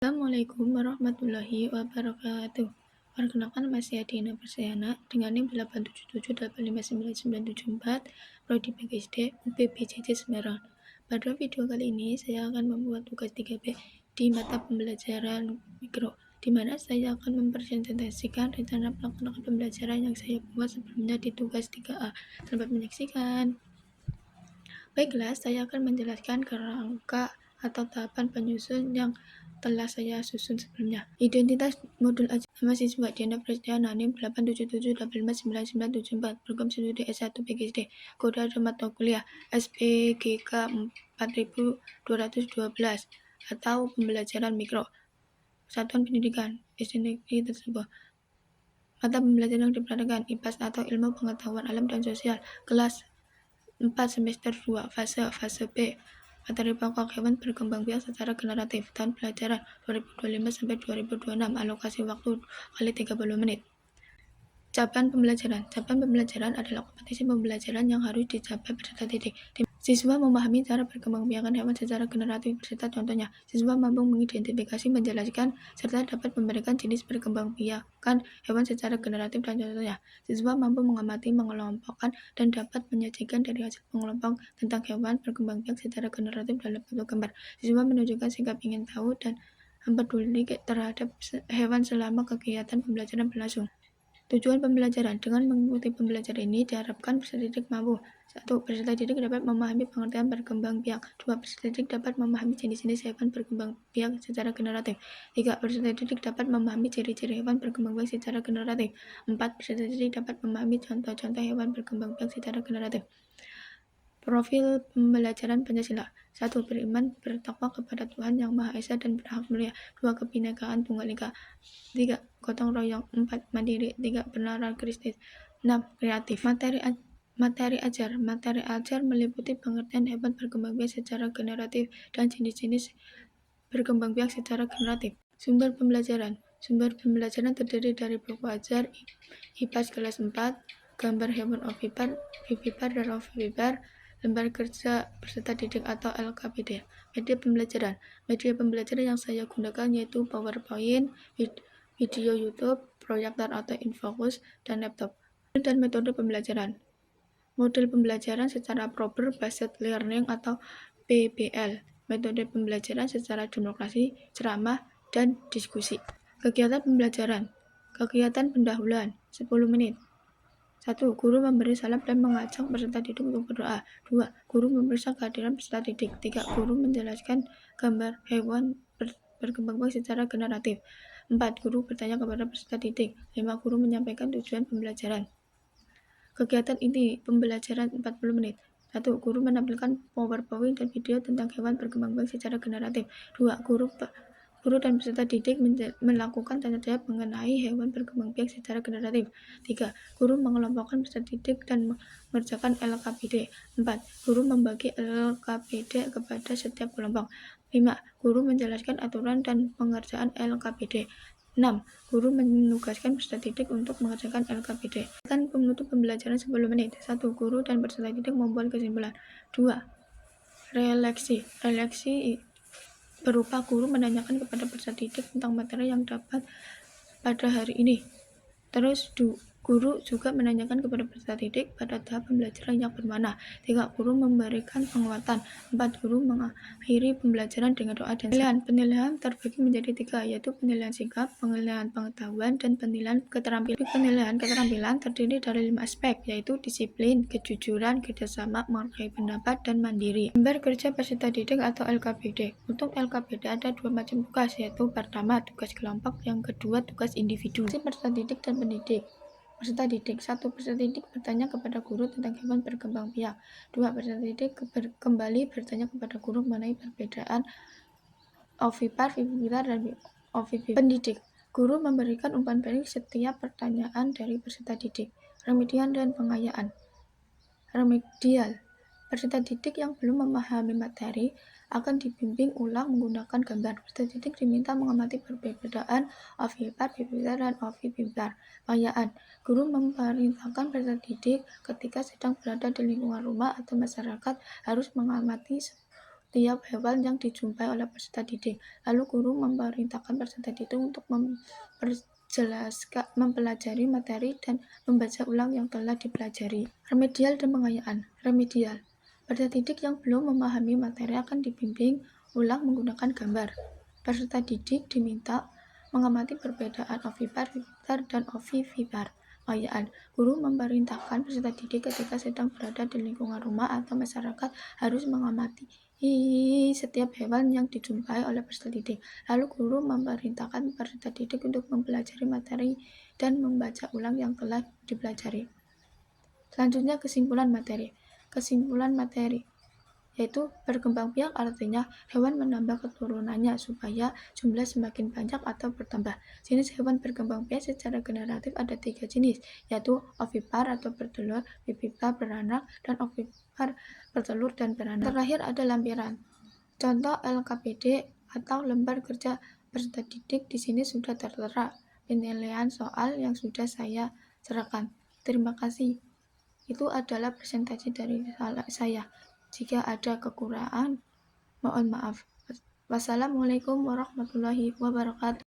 Assalamualaikum warahmatullahi wabarakatuh. Perkenalkan, nama saya Dina Persiana dengan NIM 877859974 Prodi PGSD UPBJJ Semarang. Pada video kali ini saya akan membuat tugas 3B di mata pembelajaran mikro, di mana saya akan mempresentasikan rencana pelaksanaan pembelajaran yang saya buat sebelumnya di tugas 3A. Selamat menyaksikan. Baiklah, saya akan menjelaskan kerangka atau tahapan penyusun yang telah saya susun sebelumnya. Identitas modul ajar mahasiswa Diana Prestiana NIM 877859974 Program Studi S1 PGSD. Kode ada mata kuliah SPGK 4212 atau pembelajaran mikro. Satuan pendidikan SNDI tersebut. Mata pembelajaran yang diperhatikan IPAS atau Ilmu Pengetahuan Alam dan Sosial. Kelas 4 semester 2 fase B. Materi pokok hewan berkembang biak secara generatif. Tahun pelajaran 2025 sampai 2026. Alokasi waktu kali 30 menit. Capaian pembelajaran. Capaian pembelajaran adalah kompetisi pembelajaran yang harus dicapai beserta titik. Siswa memahami cara perkembangbiakan hewan secara generatif beserta contohnya. Siswa mampu mengidentifikasi, menjelaskan, serta dapat memberikan jenis perkembangbiakan hewan secara generatif dan contohnya. Siswa mampu mengamati, mengelompokkan, dan dapat menyajikan dari hasil pengelompok tentang hewan berkembangbiak secara generatif dalam bentuk gambar. Siswa menunjukkan sikap ingin tahu dan peduli terhadap hewan selama kegiatan pembelajaran berlangsung. Tujuan pembelajaran. Dengan mengikuti pembelajaran ini diharapkan peserta didik mampu 1. Peserta didik dapat memahami pengertian berkembang biak. 2. Peserta didik dapat memahami jenis-jenis hewan berkembang biak secara generatif. 3. Peserta didik dapat memahami ciri-ciri hewan berkembang biak secara generatif. 4. Peserta didik dapat memahami contoh-contoh hewan berkembang biak secara generatif. Profil pembelajaran Pancasila. 1. Beriman bertakwa kepada Tuhan Yang Maha Esa dan berhak mulia. 2. Kebinekaan Tunggal Ika. 3. Gotong royong. 4. Mandiri. 3. Bernalar Kristis. 6. Kreatif. Materi ajar meliputi pengertian hewan berkembang biak secara generatif dan jenis-jenis berkembang biak secara generatif. Sumber pembelajaran terdiri dari buku ajar IPAS kelas 4, gambar hewan ovipar, vivipar, dan ovipar, lembar kerja peserta didik atau LKPD. Media pembelajaran yang saya gunakan yaitu PowerPoint, video YouTube, proyektor atau infocus, dan laptop. Dan metode pembelajaran. Model pembelajaran secara proper based learning atau PBL. Metode pembelajaran secara demokrasi, ceramah, dan diskusi. Kegiatan pembelajaran. Kegiatan pendahuluan 10 menit. 1. Guru memberi salam dan mengajak peserta didik untuk berdoa. 2. Guru memeriksa kehadiran peserta didik. 3. Guru menjelaskan gambar hewan berkembang biak secara generatif. 4. Guru bertanya kepada peserta didik. 5. Guru menyampaikan tujuan pembelajaran. Kegiatan inti pembelajaran 40 menit. 1. Guru menampilkan PowerPoint dan video tentang hewan berkembang biak secara generatif. 2. Guru dan peserta didik melakukan tanya jawab mengenai hewan berkembang biak secara generatif. 3. Guru mengelompokkan peserta didik dan mengerjakan LKPD. 4. Guru membagi LKPD kepada setiap kelompok. 5. Guru menjelaskan aturan dan pengerjaan LKPD. 6. Guru menugaskan peserta didik untuk mengerjakan LKPD. Kan penutup pembelajaran 10 menit. 1. Guru dan peserta didik membuat kesimpulan. 2. Refleksi berupa guru menanyakan kepada peserta didik tentang materi yang dapat pada hari ini. Terus guru juga menanyakan kepada peserta didik pada tahap pembelajaran yang bermana. 3. Guru memberikan penguatan. 4. Guru mengakhiri pembelajaran dengan doa dan penilaian terbagi menjadi 3, yaitu penilaian sikap, penilaian pengetahuan, dan penilaian keterampilan. Penilaian keterampilan terdiri dari 5 aspek, yaitu disiplin, kejujuran, kerjasama, menghargai pendapat, dan mandiri. Lembar kerja peserta didik atau LKPD. Untuk LKPD ada 2 macam tugas, yaitu pertama tugas kelompok, yang kedua tugas individu. Peserta didik dan pendidik. Peserta didik. 1. Peserta didik bertanya kepada guru tentang hewan berkembang biak. 2. Peserta didik kembali bertanya kepada guru mengenai perbedaan ovipar, vivipar, dan ovipar. Pendidik. Guru memberikan umpan balik setiap pertanyaan dari peserta didik. Remedial dan pengayaan. Remedial. Peserta didik yang belum memahami materi akan dibimbing ulang menggunakan gambar. Peserta didik diminta mengamati perbedaan ovipar, vivipar, dan ovipar. Pengayaan. Guru memerintahkan peserta didik ketika sedang berada di lingkungan rumah atau masyarakat harus mengamati setiap hewan yang dijumpai oleh peserta didik. Lalu guru memerintahkan peserta didik untuk mempelajari materi dan membaca ulang yang telah dipelajari. Remedial dan pengayaan. Remedial. Peserta didik yang belum memahami materi akan dibimbing ulang menggunakan gambar. Peserta didik diminta mengamati perbedaan ovipar, vivipar, dan ovivipar. Pengayaan. Guru memerintahkan peserta didik ketika sedang berada di lingkungan rumah atau masyarakat harus mengamati setiap hewan yang dijumpai oleh peserta didik. Lalu guru memerintahkan peserta didik untuk mempelajari materi dan membaca ulang yang telah dipelajari. Selanjutnya kesimpulan materi. Kesimpulan materi yaitu berkembang biak artinya hewan menambah keturunannya supaya jumlah semakin banyak atau bertambah. Jenis hewan berkembang biak secara generatif ada 3 jenis, yaitu ovipar atau bertelur, vivipar beranak, dan ovipar bertelur dan beranak. Terakhir ada lampiran. Contoh LKPD atau lembar kerja peserta didik di sini sudah tertera penilaian soal yang sudah saya serahkan. Terima kasih. Itu adalah presentasi dari saya. Jika ada kekurangan, mohon maaf. Wassalamualaikum warahmatullahi wabarakatuh.